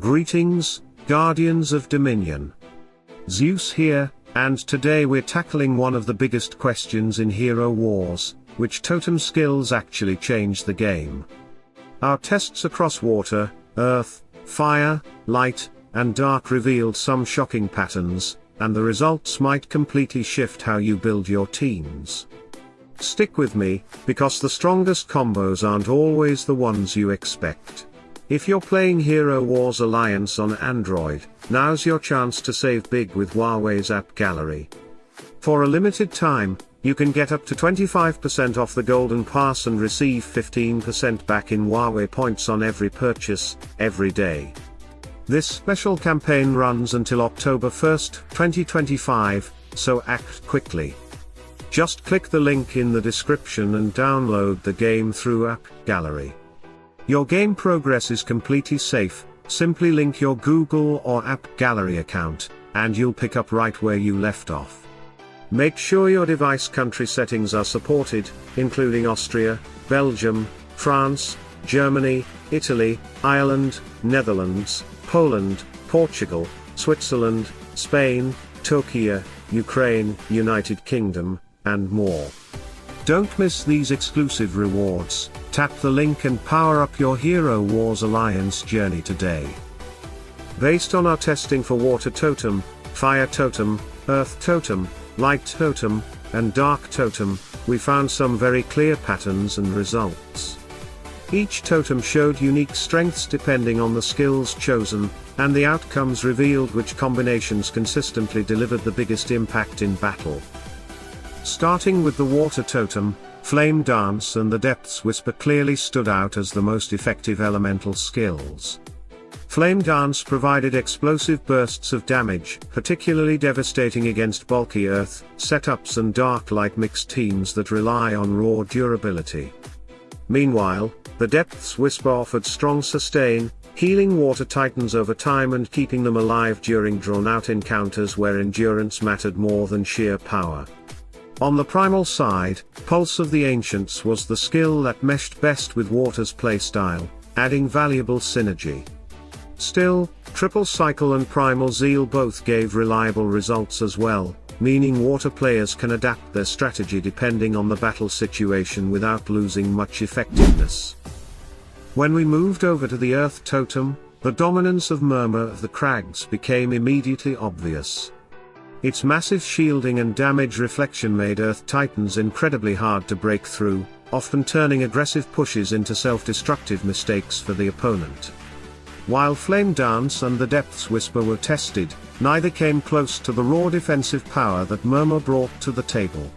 Greetings, Guardians of Dominion. Zeus here, and today we're tackling one of the biggest questions in Hero Wars: which totem skills actually change the game? Our tests across water, earth, fire, light, and dark revealed some shocking patterns, and the results might completely shift how you build your teams. Stick with me, because the strongest combos aren't always the ones you expect. If you're playing Hero Wars Alliance on Android, now's your chance to save big with Huawei's AppGallery. For a limited time, you can get up to 25% off the Golden Pass and receive 15% back in Huawei Points on every purchase, every day. This special campaign runs until October 1st, 2025, so act quickly. Just click the link in the description and download the game through AppGallery. Your game progress is completely safe. Simply link your Google or AppGallery account, and you'll pick up right where you left off. Make sure your device country settings are supported, including Austria, Belgium, France, Germany, Italy, Ireland, Netherlands, Poland, Portugal, Switzerland, Spain, Turkey, Ukraine, United Kingdom, and more. Don't miss these exclusive rewards. Tap the link and power up your Hero Wars Alliance journey today. Based on our testing for Water Totem, Fire Totem, Earth Totem, Light Totem, and Dark Totem, we found some very clear patterns and results. Each totem showed unique strengths depending on the skills chosen, and the outcomes revealed which combinations consistently delivered the biggest impact in battle. Starting with the Water Totem, Flame Dance and the Depths Whisper clearly stood out as the most effective elemental skills. Flame Dance provided explosive bursts of damage, particularly devastating against bulky earth setups and dark light mixed teams that rely on raw durability. Meanwhile, the Depths Whisper offered strong sustain, healing water titans over time and keeping them alive during drawn-out encounters where endurance mattered more than sheer power. On the primal side, Pulse of the Ancients was the skill that meshed best with Water's playstyle, adding valuable synergy. Still, Triple Cycle and Primal Zeal both gave reliable results as well, meaning Water players can adapt their strategy depending on the battle situation without losing much effectiveness. When we moved over to the Earth Totem, the dominance of Murmur of the Crags became immediately obvious. Its massive shielding and damage reflection made Earth Titans incredibly hard to break through, often turning aggressive pushes into self-destructive mistakes for the opponent. While Flame Dance and the Depths Whisper were tested, neither came close to the raw defensive power that Murmur brought to the table.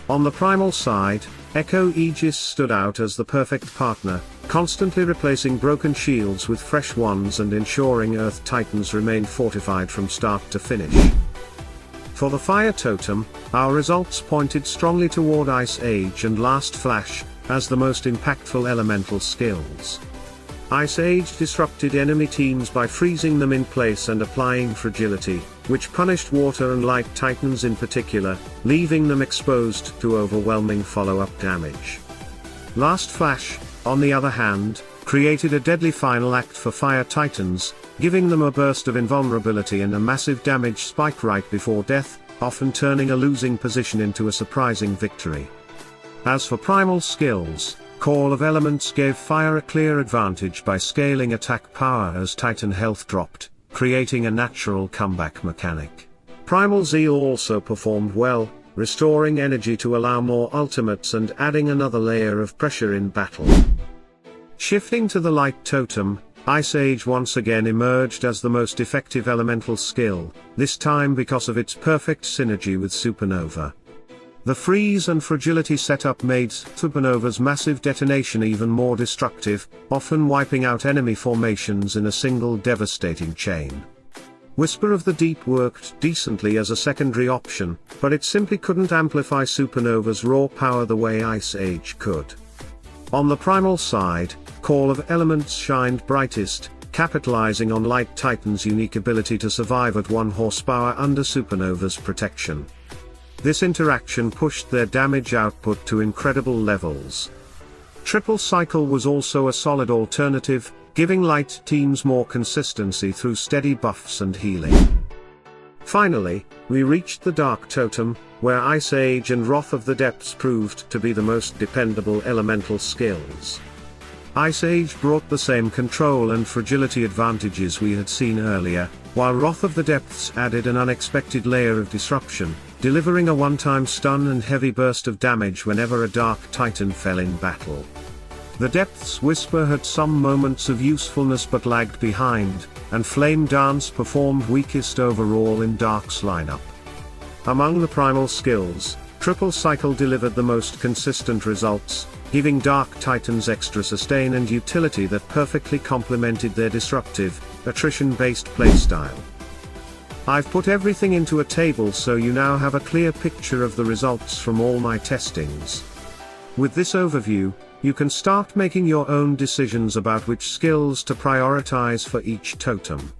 On the primal side, Echo Aegis stood out as the perfect partner, constantly replacing broken shields with fresh ones and ensuring Earth Titans remained fortified from start to finish. For the Fire Totem, our results pointed strongly toward Ice Age and Last Flash, as the most impactful elemental skills. Ice Age disrupted enemy teams by freezing them in place and applying fragility, which punished Water and Light Titans in particular, leaving them exposed to overwhelming follow-up damage. Last Flash, on the other hand, created a deadly final act for Fire Titans, giving them a burst of invulnerability and a massive damage spike right before death, often turning a losing position into a surprising victory. As for primal skills, Call of Elements gave Fire a clear advantage by scaling attack power as Titan health dropped, creating a natural comeback mechanic. Primal Zeal also performed well, restoring energy to allow more ultimates and adding another layer of pressure in battle. Shifting to the Light Totem, Ice Age once again emerged as the most effective elemental skill, this time because of its perfect synergy with Supernova. The freeze and fragility setup made Supernova's massive detonation even more destructive, often wiping out enemy formations in a single devastating chain. Whisper of the Deep worked decently as a secondary option, but it simply couldn't amplify Supernova's raw power the way Ice Age could. On the primal side, Call of Elements shined brightest, capitalizing on Light Titan's unique ability to survive at 1 horsepower under Supernova's protection. This interaction pushed their damage output to incredible levels. Triple Cycle was also a solid alternative, giving light teams more consistency through steady buffs and healing. Finally, we reached the Dark Totem, where Ice Age and Wrath of the Depths proved to be the most dependable elemental skills. Ice Age brought the same control and fragility advantages we had seen earlier, while Wrath of the Depths added an unexpected layer of disruption, delivering a one-time stun and heavy burst of damage whenever a Dark Titan fell in battle. The Depth's Whisper had some moments of usefulness but lagged behind, and Flame Dance performed weakest overall in Dark's lineup. Among the primal skills, Triple Cycle delivered the most consistent results, giving Dark Titans extra sustain and utility that perfectly complemented their disruptive, attrition-based playstyle. I've put everything into a table so you now have a clear picture of the results from all my testings. With this overview, you can start making your own decisions about which skills to prioritize for each totem.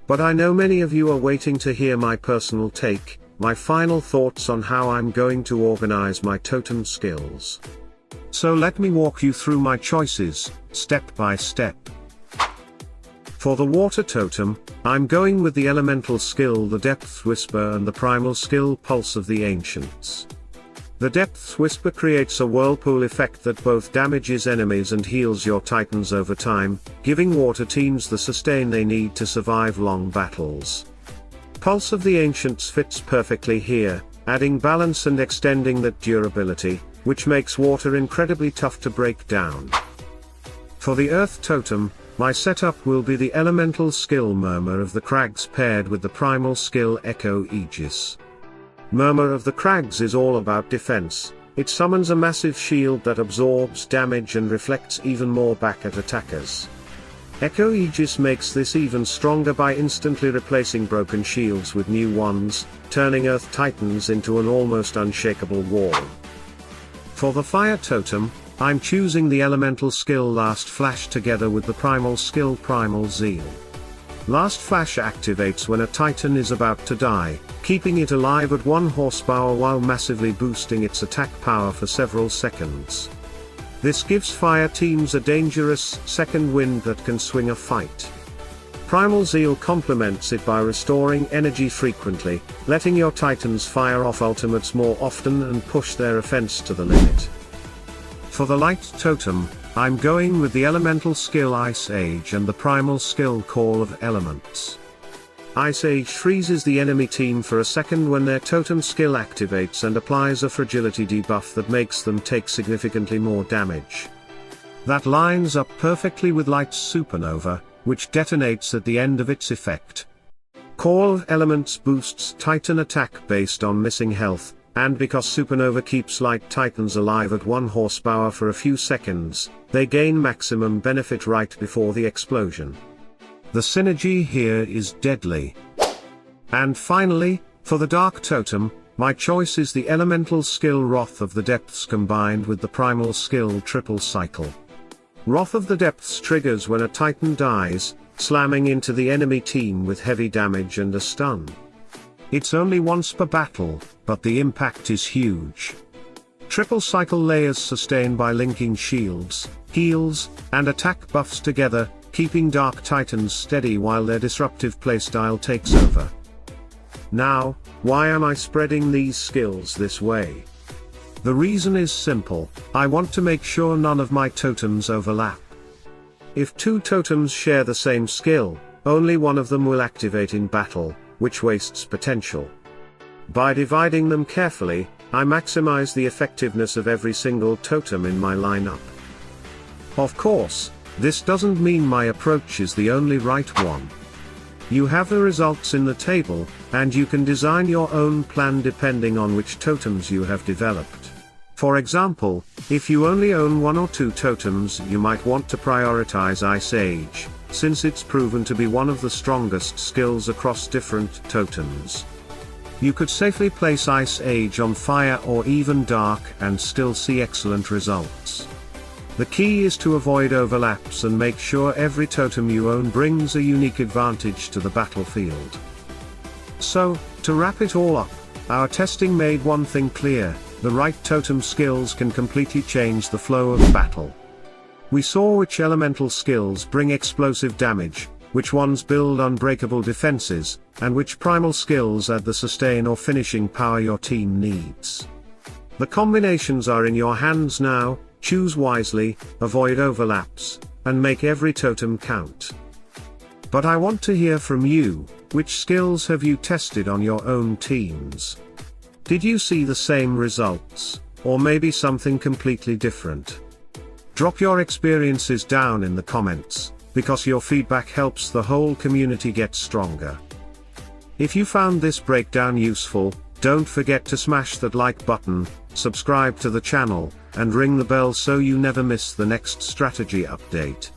But I know many of you are waiting to hear my personal take, my final thoughts on how I'm going to organize my totem skills. So let me walk you through my choices, step by step. For the Water Totem, I'm going with the Elemental skill the Depth Whisper and the Primal skill Pulse of the Ancients. The Depth Whisper creates a whirlpool effect that both damages enemies and heals your titans over time, giving water teams the sustain they need to survive long battles. Pulse of the Ancients fits perfectly here, adding balance and extending that durability, which makes water incredibly tough to break down. For the Earth Totem, my setup will be the Elemental skill Murmur of the Crags paired with the Primal skill Echo Aegis. Murmur of the Crags is all about defense. It summons a massive shield that absorbs damage and reflects even more back at attackers. Echo Aegis makes this even stronger by instantly replacing broken shields with new ones, turning Earth Titans into an almost unshakable wall. For the Fire Totem, I'm choosing the Elemental skill Last Flash together with the Primal skill Primal Zeal. Last Flash activates when a Titan is about to die, keeping it alive at 1 horsepower while massively boosting its attack power for several seconds. This gives fire teams a dangerous second wind that can swing a fight. Primal Zeal complements it by restoring energy frequently, letting your Titans fire off ultimates more often and push their offense to the limit. For the Light Totem, I'm going with the Elemental skill Ice Age and the Primal skill Call of Elements. Ice Age freezes the enemy team for a second when their totem skill activates and applies a fragility debuff that makes them take significantly more damage. That lines up perfectly with Light's Supernova, which detonates at the end of its effect. Call of Elements boosts Titan attack based on missing health, and because Supernova keeps Light Titans alive at 1 horsepower for a few seconds, they gain maximum benefit right before the explosion. The synergy here is deadly. And finally, for the Dark Totem, my choice is the Elemental skill Wrath of the Depths combined with the Primal skill Triple Cycle. Wrath of the Depths triggers when a Titan dies, slamming into the enemy team with heavy damage and a stun. It's only once per battle, but the impact is huge. Triple Cycle layers sustain by linking shields, heals, and attack buffs together, keeping Dark Titans steady while their disruptive playstyle takes over. Now, why am I spreading these skills this way? The reason is simple: I want to make sure none of my totems overlap. If 2 totems share the same skill, only one of them will activate in battle, which wastes potential. By dividing them carefully, I maximize the effectiveness of every single totem in my lineup. Of course, this doesn't mean my approach is the only right one. You have the results in the table, and you can design your own plan depending on which totems you have developed. For example, if you only own 1 or 2 totems, you might want to prioritize Ice Age, since it's proven to be one of the strongest skills across different totems. You could safely place Ice Age on Fire or even Dark and still see excellent results. The key is to avoid overlaps and make sure every totem you own brings a unique advantage to the battlefield. So, to wrap it all up, our testing made one thing clear: the right totem skills can completely change the flow of battle. We saw which elemental skills bring explosive damage, which ones build unbreakable defenses, and which primal skills add the sustain or finishing power your team needs. The combinations are in your hands now. Choose wisely, avoid overlaps, and make every totem count. But I want to hear from you. Which skills have you tested on your own teams? Did you see the same results, or maybe something completely different? Drop your experiences down in the comments, because your feedback helps the whole community get stronger. If you found this breakdown useful, don't forget to smash that like button, subscribe to the channel, and ring the bell so you never miss the next strategy update.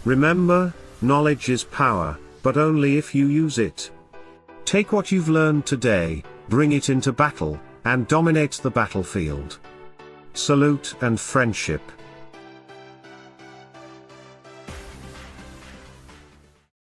Remember, knowledge is power, but only if you use it. Take what you've learned today, bring it into battle, and dominate the battlefield. Salute and friendship.